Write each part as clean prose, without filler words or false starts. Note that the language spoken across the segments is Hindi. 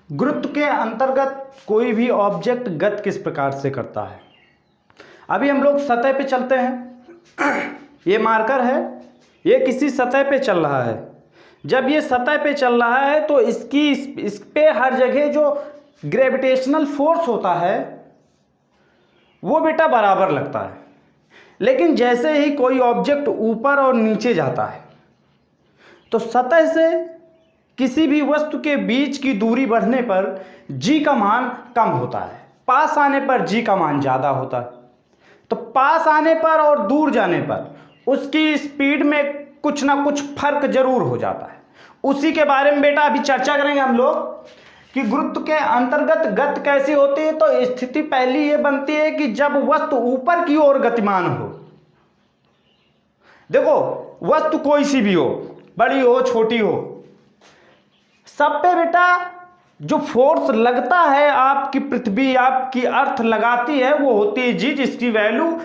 गुरुत्व के अंतर्गत कोई भी ऑब्जेक्ट गति किस प्रकार से करता है। अभी हम लोग सतह पे चलते हैं। ये मार्कर है, ये किसी सतह पे चल रहा है। जब ये सतह पे चल रहा है तो इस पे हर जगह जो ग्रेविटेशनल फोर्स होता है वो बेटा बराबर लगता है। लेकिन जैसे ही कोई ऑब्जेक्ट ऊपर और नीचे जाता है तो सतह से किसी भी वस्तु के बीच की दूरी बढ़ने पर g का मान कम होता है, पास आने पर g का मान ज़्यादा होता है। तो पास आने पर और दूर जाने पर उसकी स्पीड में कुछ ना कुछ फर्क जरूर हो जाता है। उसी के बारे में बेटा अभी चर्चा करेंगे हम लोग कि गुरुत्व के अंतर्गत गति कैसी होती है। तो स्थिति पहली ये बनती है कि जब वस्तु ऊपर की ओर गतिमान हो। देखो वस्तु कोई सी भी हो, बड़ी हो छोटी हो, सब पे बेटा जो फोर्स लगता है, आपकी पृथ्वी आपकी अर्थ लगाती है, वो होती है जी, जिसकी वैल्यू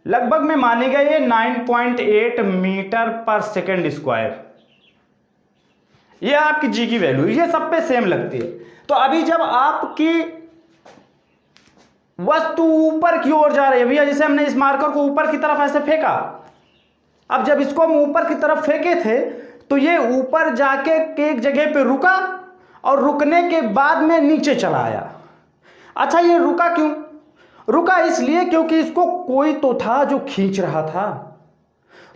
लगभग में मानी गई है 9.8 मीटर पर सेकेंड स्क्वायर। ये आपकी जी की वैल्यू, ये सब पे सेम लगती है। तो अभी जब आपकी वस्तु ऊपर की ओर जा रही है, भैया जैसे हमने इस मार्कर को ऊपर की तरफ ऐसे फेंका, अब जब इसको हम ऊपर की तरफ फेंके थे तो ये ऊपर जाके एक जगह पे रुका और रुकने के बाद में नीचे चला आया। अच्छा ये रुका क्यों? रुका इसलिए क्योंकि इसको कोई तो था जो खींच रहा था।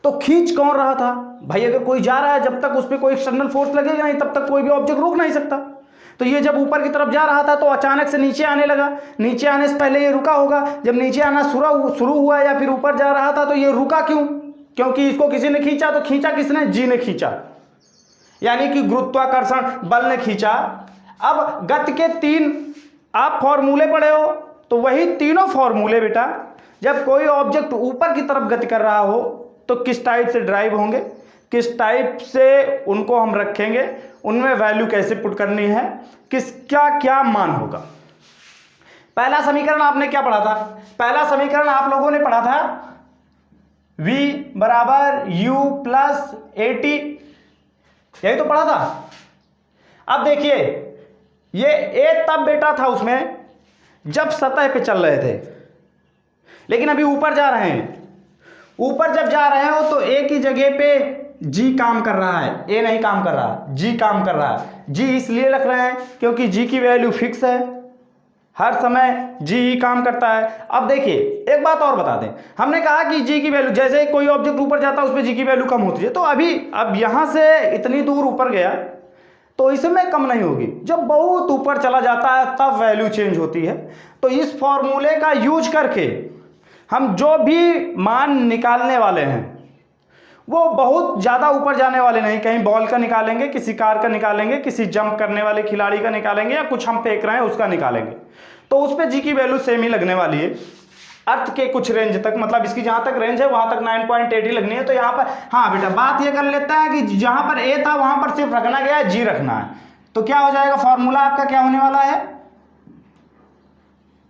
तो खींच कौन रहा था भाई? अगर कोई जा रहा है, जब तक उस पर कोई एक्सटर्नल फोर्स लगेगा नहीं तब तक कोई भी ऑब्जेक्ट रुक नहीं सकता। तो ये जब ऊपर की तरफ जा रहा था तो अचानक से नीचे आने लगा। नीचे आने से पहले ये रुका होगा, जब नीचे आना शुरू हुआ या फिर ऊपर जा रहा था तो ये रुका क्यों? क्योंकि इसको किसी ने खींचा। तो खींचा किसने? जी ने खींचा, यानी कि गुरुत्वाकर्षण बल ने खींचा। अब गति के 3 आप फॉर्मूले पढ़े हो, तो वही तीनों फॉर्मूले बेटा जब कोई ऑब्जेक्ट ऊपर की तरफ गति कर रहा हो तो किस टाइप से ड्राइव होंगे, किस टाइप से उनको हम रखेंगे, उनमें वैल्यू कैसे पुट करनी है, किसका क्या मान होगा। पहला समीकरण आपने क्या पढ़ा था? पहला समीकरण आप लोगों ने पढ़ा था v बराबर u प्लस AT, यही तो पढ़ा था। अब देखिए ये A तब बेटा था उसमें जब सतह पे चल रहे थे, लेकिन अभी ऊपर जा रहे हैं। ऊपर जब जा रहे हो तो A की जगह पे G काम कर रहा है, A नहीं काम कर रहा, G काम कर रहा है। G इसलिए रख रहे हैं क्योंकि G की वैल्यू फिक्स है, हर समय G ही काम करता है। अब देखिए एक बात और बता दें, हमने कहा कि G की वैल्यू जैसे ही कोई ऑब्जेक्ट ऊपर जाता है उस पर G की वैल्यू कम होती है। तो अब यहां से इतनी दूर ऊपर गया तो इसमें कम नहीं होगी, जब बहुत ऊपर चला जाता है तब वैल्यू चेंज होती है। तो इस फॉर्मूले का यूज करके हम जो भी मान निकालने वाले हैं वो बहुत ज़्यादा ऊपर जाने वाले नहीं, कहीं बॉल का निकालेंगे, किसी कार का निकालेंगे, किसी जंप करने वाले खिलाड़ी का निकालेंगे, या कुछ हम फेंक रहे हैं उसका निकालेंगे, तो उस पर जी की वैल्यू सेम ही लगने वाली है अर्थ के कुछ रेंज तक। मतलब इसकी जहाँ तक रेंज है वहाँ तक 9.8 ही लगनी है। तो यहाँ पर हाँ बेटा बात ये कर लेता है कि जहाँ पर ए था वहाँ पर सिर्फ रखना गया है, जी रखना है। तो क्या हो जाएगा फॉर्मूला आपका, क्या होने वाला है?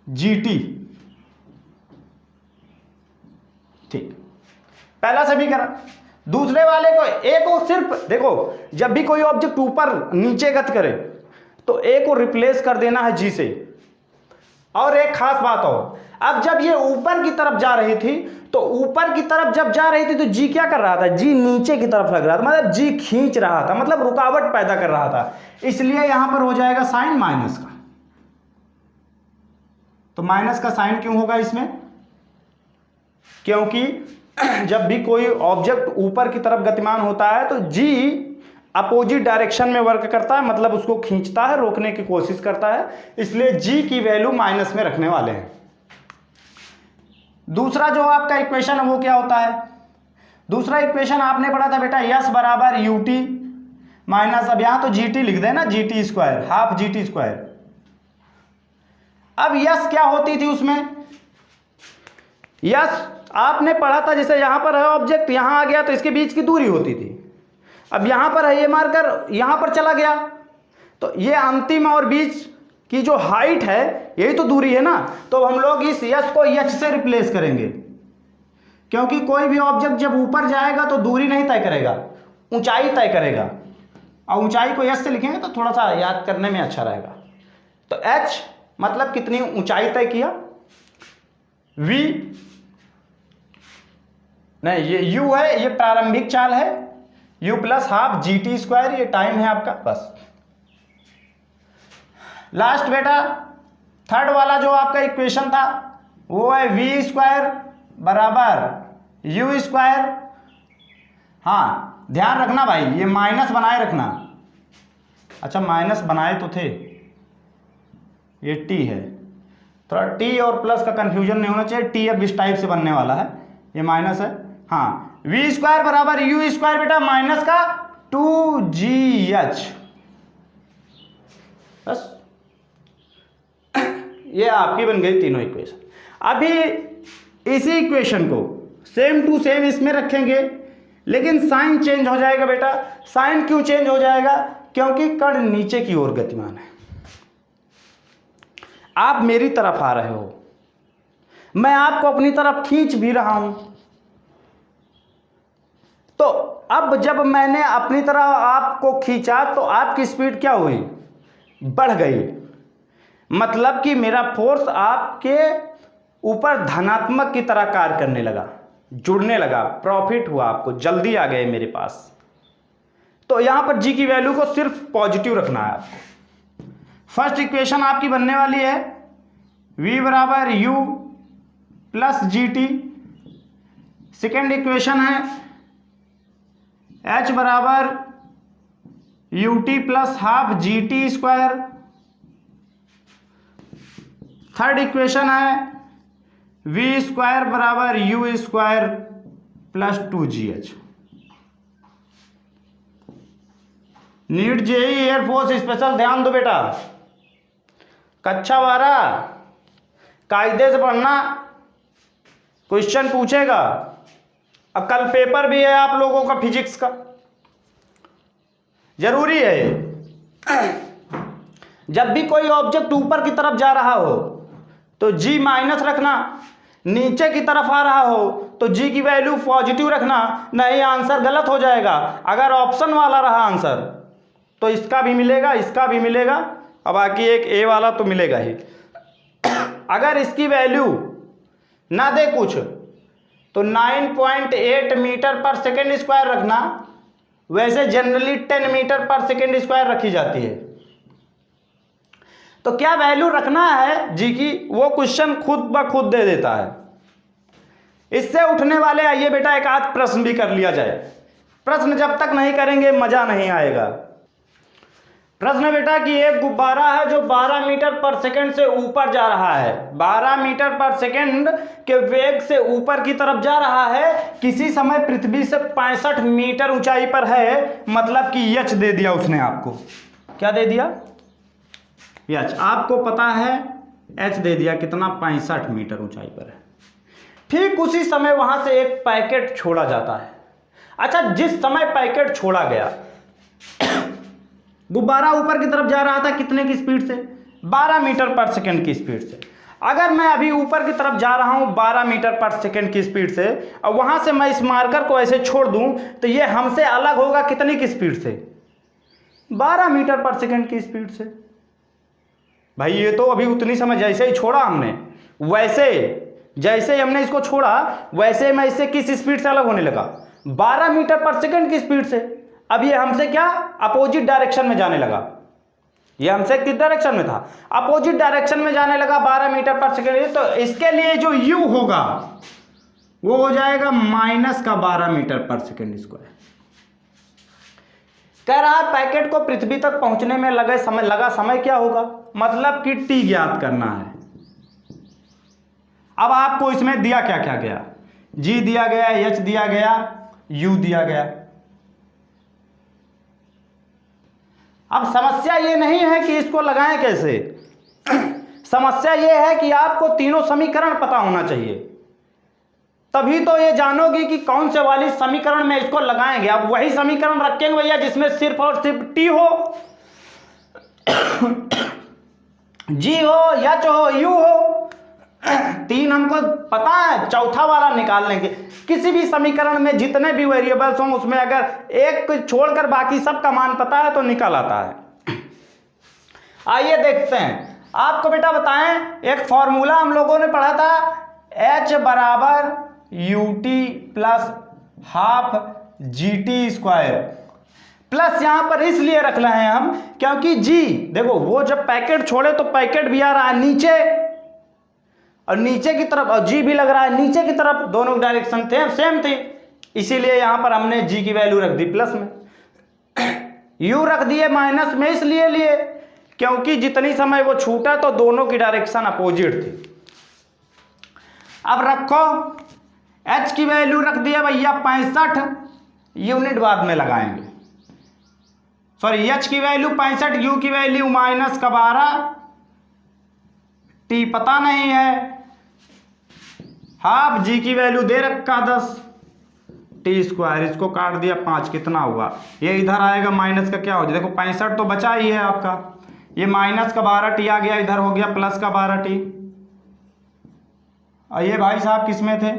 GT। ठीक, पहला समीकरण। दूसरे वाले को ए को सिर्फ देखो, जब भी कोई ऑब्जेक्ट ऊपर नीचे गति करे तो ए को रिप्लेस कर देना है जी से। और एक खास बात और, अब जब ये ऊपर की तरफ जा रही थी तो ऊपर की तरफ जब जा रही थी तो जी क्या कर रहा था? जी नीचे की तरफ लग रहा था, मतलब जी खींच रहा था, मतलब रुकावट पैदा कर रहा था। इसलिए यहां पर हो जाएगा साइन माइनस का। तो माइनस का साइन क्यों होगा इसमें? क्योंकि जब भी कोई ऑब्जेक्ट ऊपर की तरफ गतिमान होता है तो जी अपोजिट डायरेक्शन में वर्क करता है, मतलब उसको खींचता है, रोकने की कोशिश करता है। इसलिए जी की वैल्यू माइनस में रखने वाले हैं। दूसरा जो आपका इक्वेशन है वो क्या होता है? दूसरा इक्वेशन आपने पढ़ा था बेटा यस बराबर ut माइनस, अब यहां तो GT लिख देना, GT square, half GT square. अब यस क्या होती थी उसमें? यस आपने पढ़ा था जैसे यहां पर है ऑब्जेक्ट, यहां आ गया तो इसके बीच की दूरी होती थी। अब यहां पर है ये मार्कर, यहां पर चला गया तो ये अंतिम और बीच की जो हाइट है यही तो दूरी है ना। तो हम लोग इस यस को एच से रिप्लेस करेंगे, क्योंकि कोई भी ऑब्जेक्ट जब ऊपर जाएगा तो दूरी नहीं तय करेगा, ऊंचाई तय करेगा। और ऊंचाई को यस से लिखेंगे तो थोड़ा सा याद करने में अच्छा रहेगा। तो h मतलब कितनी ऊंचाई तय किया, v नहीं ये u है, ये प्रारंभिक चाल है, u plus half g t square, ये टाइम है आपका। बस लास्ट बेटा थर्ड वाला जो आपका इक्वेशन था वो है v स्क्वायर बराबर u स्क्वायर। हाँ ध्यान रखना भाई, ये माइनस बनाए रखना। अच्छा माइनस बनाए तो थे, ये t है, थोड़ा t और प्लस का कंफ्यूजन नहीं होना चाहिए, t अब इस टाइप से बनने वाला है, ये माइनस है। हाँ v स्क्वायर बराबर u स्क्वायर बेटा माइनस का 2gh, बस ये आपकी बन गई तीनों इक्वेशन। अभी इसी इक्वेशन को सेम टू सेम इसमें रखेंगे, लेकिन साइन चेंज हो जाएगा बेटा। साइन क्यों चेंज हो जाएगा? क्योंकि कण नीचे की ओर गतिमान है, आप मेरी तरफ आ रहे हो, मैं आपको अपनी तरफ खींच भी रहा हूं। तो अब जब मैंने अपनी तरफ आपको खींचा तो आपकी स्पीड क्या हुई? बढ़ गई। मतलब कि मेरा फोर्स आपके ऊपर धनात्मक की तरह कार्य करने लगा, जुड़ने लगा, प्रॉफिट हुआ, आपको जल्दी आ गए मेरे पास। तो यहां पर जी की वैल्यू को सिर्फ पॉजिटिव रखना है आपको। फर्स्ट इक्वेशन आपकी बनने वाली है v बराबर u plus g t. Second equation है h बराबर u t plus half g t square. Third equation है v स्क्वायर बराबर u square plus 2gh। NEET JEE air force special ध्यान दो बेटा, कक्षा 12 कायदे से पढ़ना, क्वेश्चन पूछेगा। अब कल पेपर भी है आप लोगों का फिजिक्स का, जरूरी है। जब भी कोई ऑब्जेक्ट ऊपर की तरफ जा रहा हो तो g माइनस रखना, नीचे की तरफ आ रहा हो तो g की वैल्यू पॉजिटिव रखना, नहीं आंसर गलत हो जाएगा। अगर ऑप्शन वाला रहा आंसर तो इसका भी मिलेगा, इसका भी मिलेगा, अब बाकी एक ए वाला तो मिलेगा ही। अगर इसकी वैल्यू ना दे कुछ तो 9.8 मीटर पर सेकेंड स्क्वायर रखना, वैसे जनरली 10 मीटर पर सेकेंड स्क्वायर रखी जाती है। तो क्या वैल्यू रखना है जी की, वो क्वेश्चन खुद ब खुद दे देता है। इससे उठने वाले आइए बेटा एक आध प्रश्न भी कर लिया जाए। प्रश्न जब तक नहीं करेंगे मजा नहीं आएगा। प्रश्न बेटा कि एक गुब्बारा है जो 12 मीटर पर सेकंड से ऊपर जा रहा है, 12 मीटर पर सेकंड के वेग से ऊपर की तरफ जा रहा है, किसी समय पृथ्वी से 65 मीटर ऊंचाई पर है। मतलब कि एच दे दिया उसने आपको, क्या दे दिया? एच आपको पता है, एच दे दिया कितना? 65 मीटर ऊंचाई पर है। ठीक उसी समय वहां से एक पैकेट छोड़ा जाता है। अच्छा जिस समय पैकेट छोड़ा गया, गुब्बारा ऊपर की तरफ जा रहा था कितने की स्पीड से? 12 मीटर पर सेकंड की स्पीड से। अगर मैं अभी ऊपर की तरफ जा रहा हूं 12 मीटर पर सेकंड की स्पीड से, और वहां से मैं इस मार्कर को ऐसे छोड़ दूं तो ये हमसे अलग होगा कितनी की स्पीड से? 12 मीटर पर सेकंड की स्पीड से। भाई ये तो अभी उतनी समय जैसे ही छोड़ा हमने, वैसे जैसे ही हमने इसको छोड़ा वैसे मैं इससे किस स्पीड से अलग होने लगा? 12 मीटर पर सेकंड की स्पीड से। अब ये हमसे क्या? अपोजिट डायरेक्शन में जाने लगा। ये हमसे किस डायरेक्शन में था? अपोजिट डायरेक्शन में जाने लगा 12 मीटर पर सेकंड। तो इसके लिए जो u होगा वो हो जाएगा माइनस का 12 मीटर पर सेकंड स्क्वायर। कह रहा है पैकेट को पृथ्वी तक पहुंचने में लगा समय क्या होगा? मतलब कि t ज्ञात करना है। अब आपको इसमें दिया क्या क्या गया? g दिया गया, h दिया गया, u दिया गया। अब समस्या ये नहीं है कि इसको लगाएं कैसे, समस्या ये है कि आपको तीनों समीकरण पता होना चाहिए, तभी तो ये जानोगे कि कौन से वाली समीकरण में इसको लगाएंगे। अब वही समीकरण रखेंगे भैया जिसमें सिर्फ और सिर्फ टी हो, जी हो, एच हो, यू हो। तीन हमको पता है, चौथा वाला निकाल लेंगे। किसी भी समीकरण में जितने भी वेरिएबल्स हों उसमें अगर एक छोड़कर बाकी सब का मान पता है तो निकल आता है। आइए देखते हैं। आपको बेटा बताएं, एक फॉर्मूला हम लोगों ने पढ़ा था, H बराबर UT plus half GT square, plus यहां पर इसलिए रख रहे हैं हम क्योंकि G देखो वो जब पैकेट छोड़े तो पैकेट भी आ रहा है नीचे और नीचे की तरफ, और G भी लग रहा है नीचे की तरफ, दोनों डायरेक्शन थे सेम थी, इसीलिए यहां पर हमने G की वैल्यू रख दी प्लस में, U रख दिए माइनस में इसलिए लिए क्योंकि जितनी समय वो छूटा तो दोनों की डायरेक्शन अपोजिट थी। अब रखो H की वैल्यू रख दिया भैया 65, यूनिट बाद में लगाएंगे, सॉरी H की वैल्यू 65, U की वैल्यू माइनस का 12, T पता नहीं है, हाफ G की वैल्यू दे रखा 10, T स्क्वायर, इसको काट दिया 5, कितना हुआ, ये इधर आएगा माइनस का क्या हो जाए, देखो 65 तो बचा ही है आपका, ये माइनस का 12T आ गया, इधर हो गया प्लस का 12T, और ये भाई साहब किसमें थे,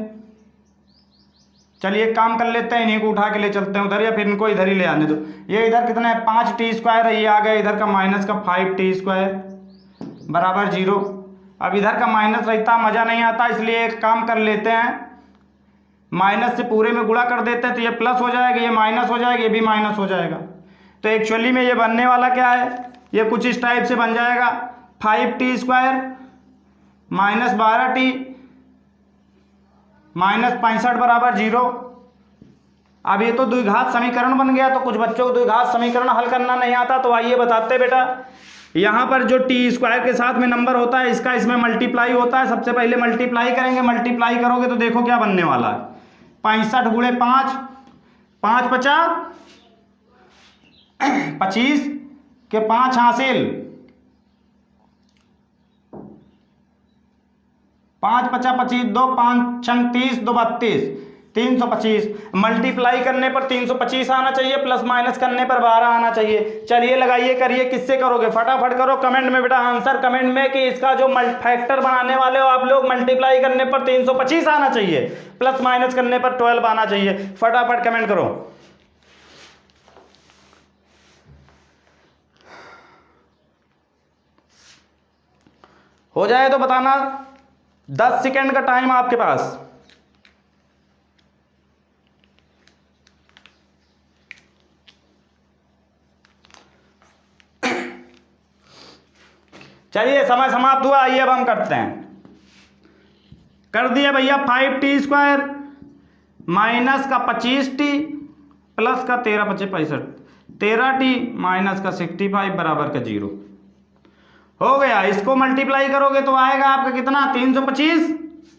चलिए एक काम कर लेते हैं, इन्हीं को उठा के ले चलते हैं उधर या फिर इनको इधर ही ले आने दो, ये इधर कितना है 5T स्क्वायर है, ये आ गया इधर का माइनस का 5T स्क्वायर बराबर 0। अब इधर का माइनस रहता मज़ा नहीं आता, इसलिए एक काम कर लेते हैं, माइनस से पूरे में गुणा कर देते हैं तो ये प्लस हो जाएगा, ये माइनस हो जाएगा, ये भी माइनस हो जाएगा, तो एक्चुअली में ये बनने वाला क्या है, ये कुछ इस टाइप से बन जाएगा 5T square minus 12T minus 65 बराबर 0। अब ये तो द्विघात समीकरण बन गया, तो कुछ बच्चों को द्विघात समीकरण हल करना नहीं आता, तो आइए बताते बेटा, यहाँ पर जो T स्क्वायर के साथ में नंबर होता है इसका इसमें मल्टीप्लाई होता है, सबसे पहले मल्टीप्लाई करेंगे, मल्टीप्लाई करोगे तो देखो क्या बनने वाला है, 65 गुणे 5, 5 50 25 के 5 हासिल, 5 50 25 2 5 30 2 32 325, मल्टीप्लाई करने पर 325 आना चाहिए, प्लस माइनस करने पर 12 आना चाहिए। चलिए लगाइए करिए, किससे करोगे फटाफट करो कमेंट में बेटा आंसर कमेंट में कि इसका जो फैक्टर बनाने वाले हो आप लोग, मल्टीप्लाई करने पर 325 आना चाहिए, प्लस माइनस करने पर 12 आना चाहिए, फटाफट कमेंट करो। हो जाए तो बताना, 10 सेकेंड का टाइम आपके पास। चलिए समय समाप्त हुआ, आइए अब हम करते हैं। कर दिया भैया 5T स्क्वायर माइनस का 25T प्लस का 13 25 65, 13T माइनस का 65 बराबर का 0 हो गया। इसको मल्टीप्लाई करोगे तो आएगा आपका कितना 325,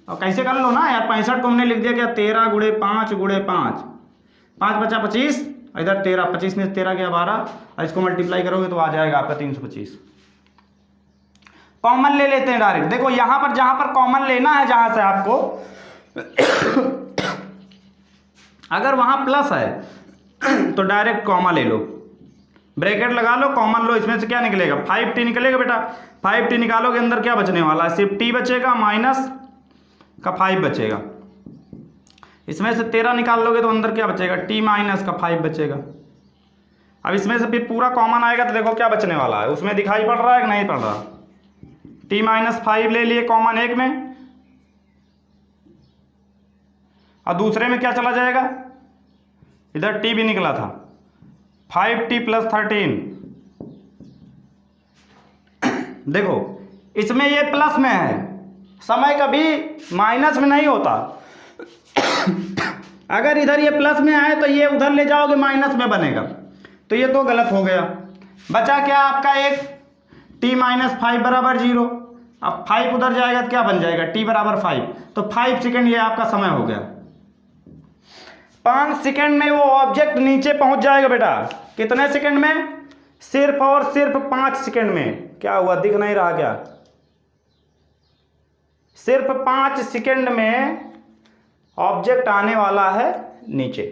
और कैसे कर लो ना यार, 65 को हमने लिख दिया क्या 13 गुणे 5 गुणे 5, 5 50 25, इधर 13 25 में 13 गया 12, और इसको मल्टीप्लाई करोगे तो आ जाएगा आपका 325। कॉमन ले लेते हैं डायरेक्ट, देखो यहां पर जहां पर कॉमन लेना है जहां से आपको अगर वहां प्लस है तो डायरेक्ट कॉमा ले लो, ब्रैकेट लगा लो, कॉमन लो, इसमें से क्या निकलेगा 5T निकलेगा बेटा, 5T निकालोगे अंदर क्या बचने वाला है, सिर्फ T बचेगा माइनस का 5 बचेगा, इसमें से 13 निकाल लोगे तो अंदर क्या बचेगा T माइनस का 5 बचेगा। अब इसमें से फिर पूरा कॉमन आएगा तो देखो क्या बचने वाला है, उसमें दिखाई पड़ रहा है कि नहीं पड़ रहा, T माइनस 5 ले लिए कॉमन एक में, और दूसरे में क्या चला जाएगा, इधर T भी निकला था 5T प्लस 13, देखो इसमें ये प्लस में है, समय कभी माइनस में नहीं होता अगर इधर ये प्लस में आए तो ये उधर ले जाओगे माइनस में बनेगा, तो ये तो गलत हो गया। बचा क्या आपका एक T माइनस 5 बराबर 0, अब 5 उधर जाएगा तो क्या बन जाएगा T बराबर 5, तो 5 सेकेंड ये आपका समय हो गया। 5 सेकेंड में वो ऑब्जेक्ट नीचे पहुंच जाएगा बेटा, कितने सेकेंड में, सिर्फ और सिर्फ 5 सेकेंड में। क्या हुआ दिख नहीं रहा क्या, सिर्फ 5 सेकेंड में ऑब्जेक्ट आने वाला है नीचे।